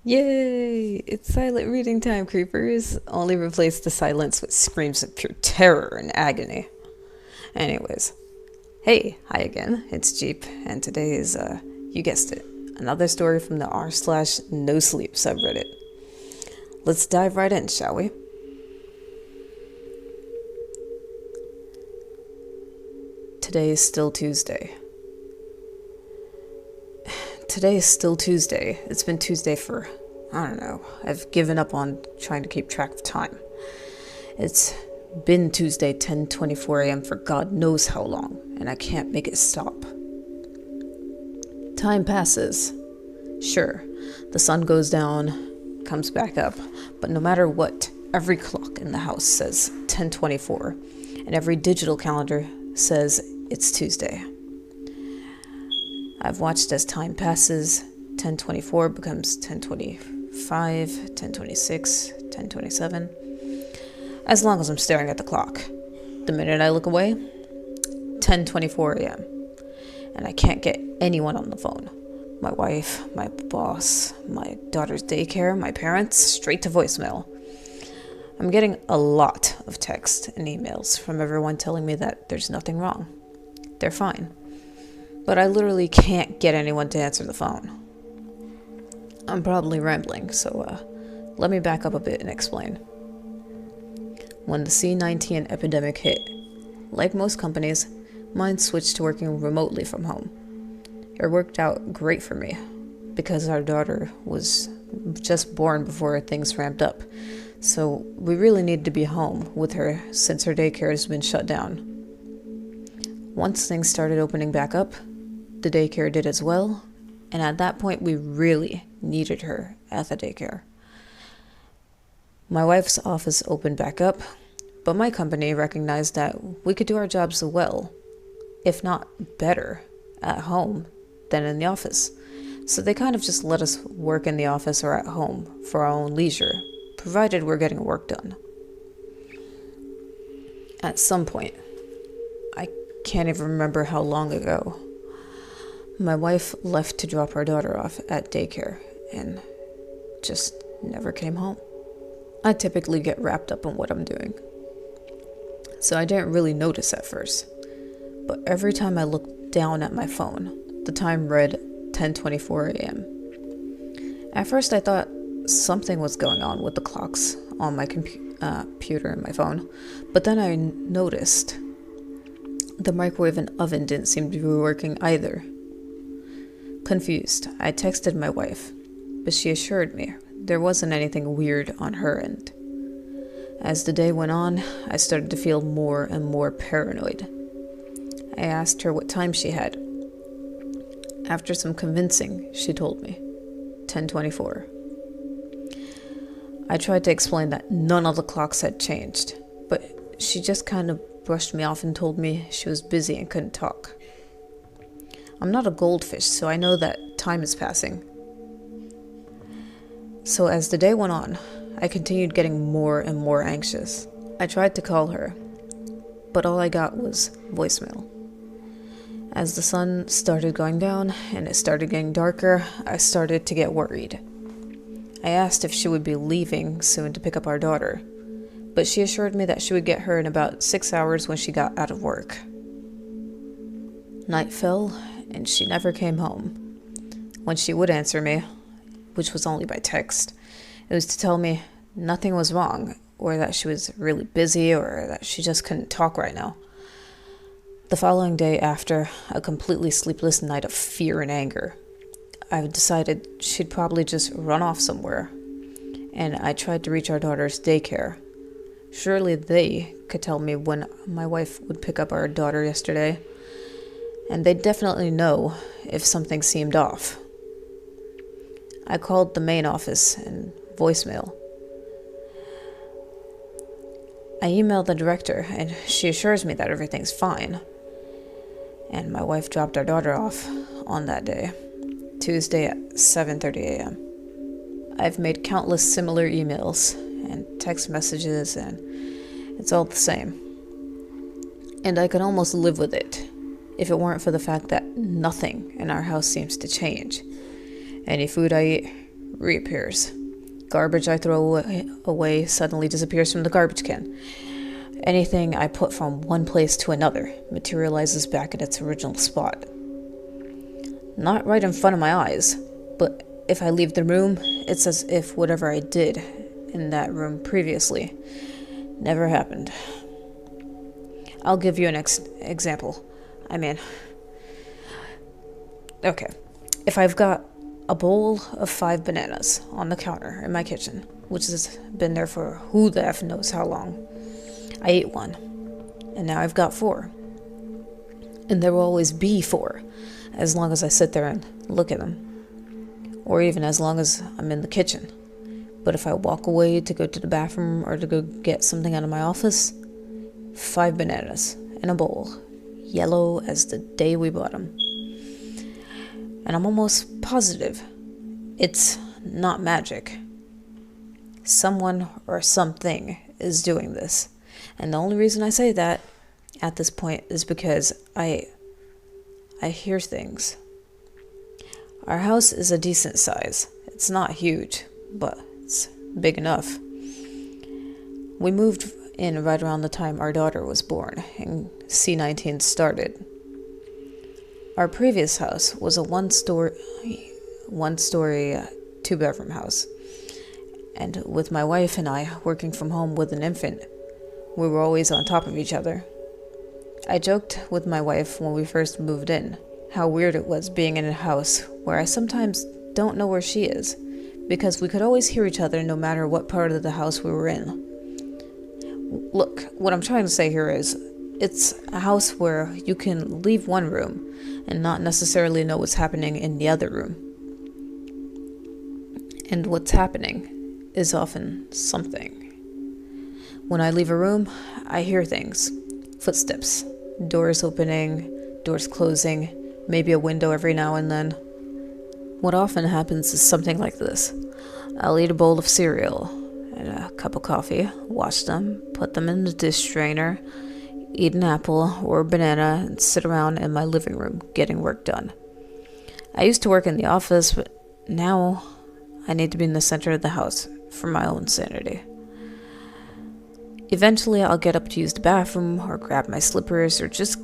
Yay! It's silent reading time, creepers. Only replace the silence with screams of pure terror and agony. Anyways, hey, hi again. It's Jeep, and today is, you guessed it, another story from the r/nosleep subreddit. Let's dive right in, shall we? Today is still Tuesday. Today is still Tuesday. It's been Tuesday for, I don't know. I've given up on trying to keep track of time. It's been Tuesday 10:24 a.m. for God knows how long, and I can't make it stop. Time passes. Sure, the sun goes down, comes back up, but no matter what, every clock in the house says 10:24, and every digital calendar says it's Tuesday. I've watched as time passes. 10:24 becomes 10:25, 10:26, 10:27. As long as I'm staring at the clock. The minute I look away, 10:24 a.m. And I can't get anyone on the phone. My wife, my boss, my daughter's daycare, my parents, straight to voicemail. I'm getting a lot of text and emails from everyone telling me that there's nothing wrong. They're fine. But I literally can't get anyone to answer the phone. I'm probably rambling, so let me back up a bit and explain. When the C-19 epidemic hit, like most companies, mine switched to working remotely from home. It worked out great for me, because our daughter was just born before things ramped up, so we really needed to be home with her since her daycare has been shut down. Once things started opening back up, the daycare did as well, and at that point we really needed her at the daycare. My wife's office opened back up, but my company recognized that we could do our jobs well, if not better, at home than in the office. So they kind of just let us work in the office or at home for our own leisure, provided we're getting work done. At some point, I can't even remember how long ago, my wife left to drop our daughter off at daycare and just never came home. I typically get wrapped up in what I'm doing, so I didn't really notice at first. But every time I looked down at my phone, the time read 10:24 a.m. At first I thought something was going on with the clocks on my computer and my phone, but then I noticed the microwave and oven didn't seem to be working either. Confused, I texted my wife, but she assured me there wasn't anything weird on her end. As the day went on, I started to feel more and more paranoid. I asked her what time she had. After some convincing, she told me 10:24. I tried to explain that none of the clocks had changed, but she just kind of brushed me off and told me she was busy and couldn't talk. I'm not a goldfish, so I know that time is passing. So as the day went on, I continued getting more and more anxious. I tried to call her, but all I got was voicemail. As the sun started going down and it started getting darker, I started to get worried. I asked if she would be leaving soon to pick up our daughter, but she assured me that she would get her in about 6 hours when she got out of work. Night fell, and she never came home. When she would answer me, which was only by text, it was to tell me nothing was wrong, or that she was really busy, or that she just couldn't talk right now. The following day, after a completely sleepless night of fear and anger, I decided she'd probably just run off somewhere, and I tried to reach our daughter's daycare. Surely they could tell me when my wife would pick up our daughter yesterday, and they'd definitely know if something seemed off. I called the main office and voicemail. I emailed the director, and she assures me that everything's fine. And my wife dropped our daughter off on that day, Tuesday at 7:30 a.m. I've made countless similar emails and text messages, and it's all the same. And I could almost live with it if it weren't for the fact that nothing in our house seems to change. Any food I eat reappears. Garbage I throw away suddenly disappears from the garbage can. Anything I put from one place to another materializes back in its original spot. Not right in front of my eyes, but if I leave the room, it's as if whatever I did in that room previously never happened. I'll give you an example. Okay. If I've got a bowl of 5 bananas on the counter in my kitchen, which has been there for who the F knows how long, I ate one, and now I've got 4. And there will always be 4, as long as I sit there and look at them, or even as long as I'm in the kitchen. But if I walk away to go to the bathroom or to go get something out of my office, 5 bananas in a bowl, yellow as the day we bought them. And I'm almost positive it's not magic. Someone or something is doing this. And the only reason I say that at this point is because I hear things. Our house is a decent size. It's not huge, but it's big enough. We moved in right around the time our daughter was born and C-19 started. Our previous house was a one-story, 2-bedroom house. And with my wife and I working from home with an infant, we were always on top of each other. I joked with my wife when we first moved in how weird it was being in a house where I sometimes don't know where she is, because we could always hear each other no matter what part of the house we were in. Look, what I'm trying to say here is, it's a house where you can leave one room and not necessarily know what's happening in the other room. And what's happening is often something. When I leave a room, I hear things. Footsteps, doors opening, doors closing, maybe a window every now and then. What often happens is something like this. I'll eat a bowl of cereal and a cup of coffee, wash them, put them in the dish strainer, eat an apple or a banana, and sit around in my living room getting work done. I used to work in the office, but now I need to be in the center of the house for my own sanity. Eventually, I'll get up to use the bathroom or grab my slippers or just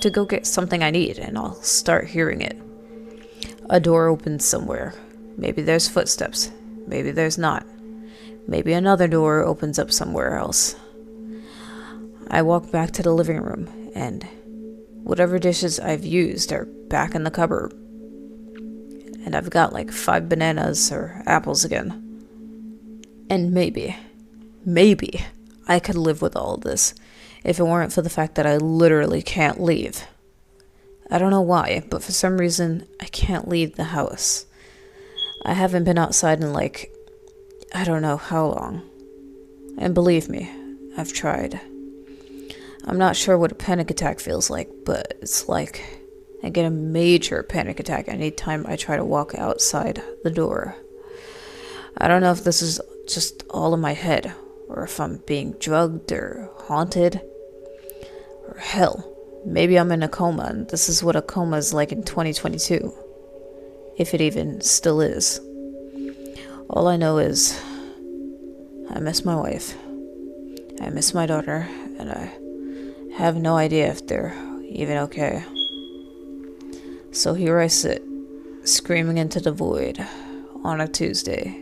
to go get something I need, and I'll start hearing it. A door opens somewhere. Maybe there's footsteps. Maybe there's not. Maybe another door opens up somewhere else. I walk back to the living room, and whatever dishes I've used are back in the cupboard. And I've got like 5 bananas or apples again. And maybe I could live with all of this if it weren't for the fact that I literally can't leave. I don't know why, but for some reason, I can't leave the house. I haven't been outside in I don't know how long. And believe me, I've tried. I'm not sure what a panic attack feels like, but it's like I get a major panic attack anytime I try to walk outside the door. I don't know if this is just all in my head, or if I'm being drugged or haunted, or hell, maybe I'm in a coma and this is what a coma is like in 2022, if it even still is. All I know is I miss my wife, I miss my daughter, and I have no idea if they're even okay. So here I sit, screaming into the void on a Tuesday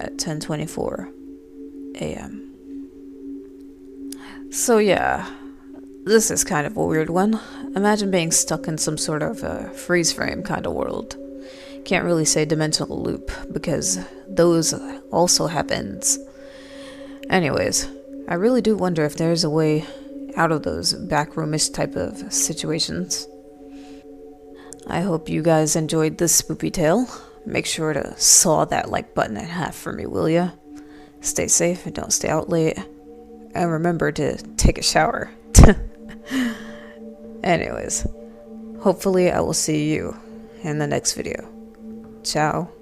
at 10:24 a.m. So yeah, this is kind of a weird one. Imagine being stuck in some sort of a freeze frame kind of world. Can't really say dimensional loop, because those also happens. Anyways, I really do wonder if there's a way out of those backroomish type of situations. I hope you guys enjoyed this spoopy tale. Make sure to saw that like button in half for me, will ya? Stay safe and don't stay out late. And remember to take a shower. Anyways, hopefully I will see you in the next video. Ciao.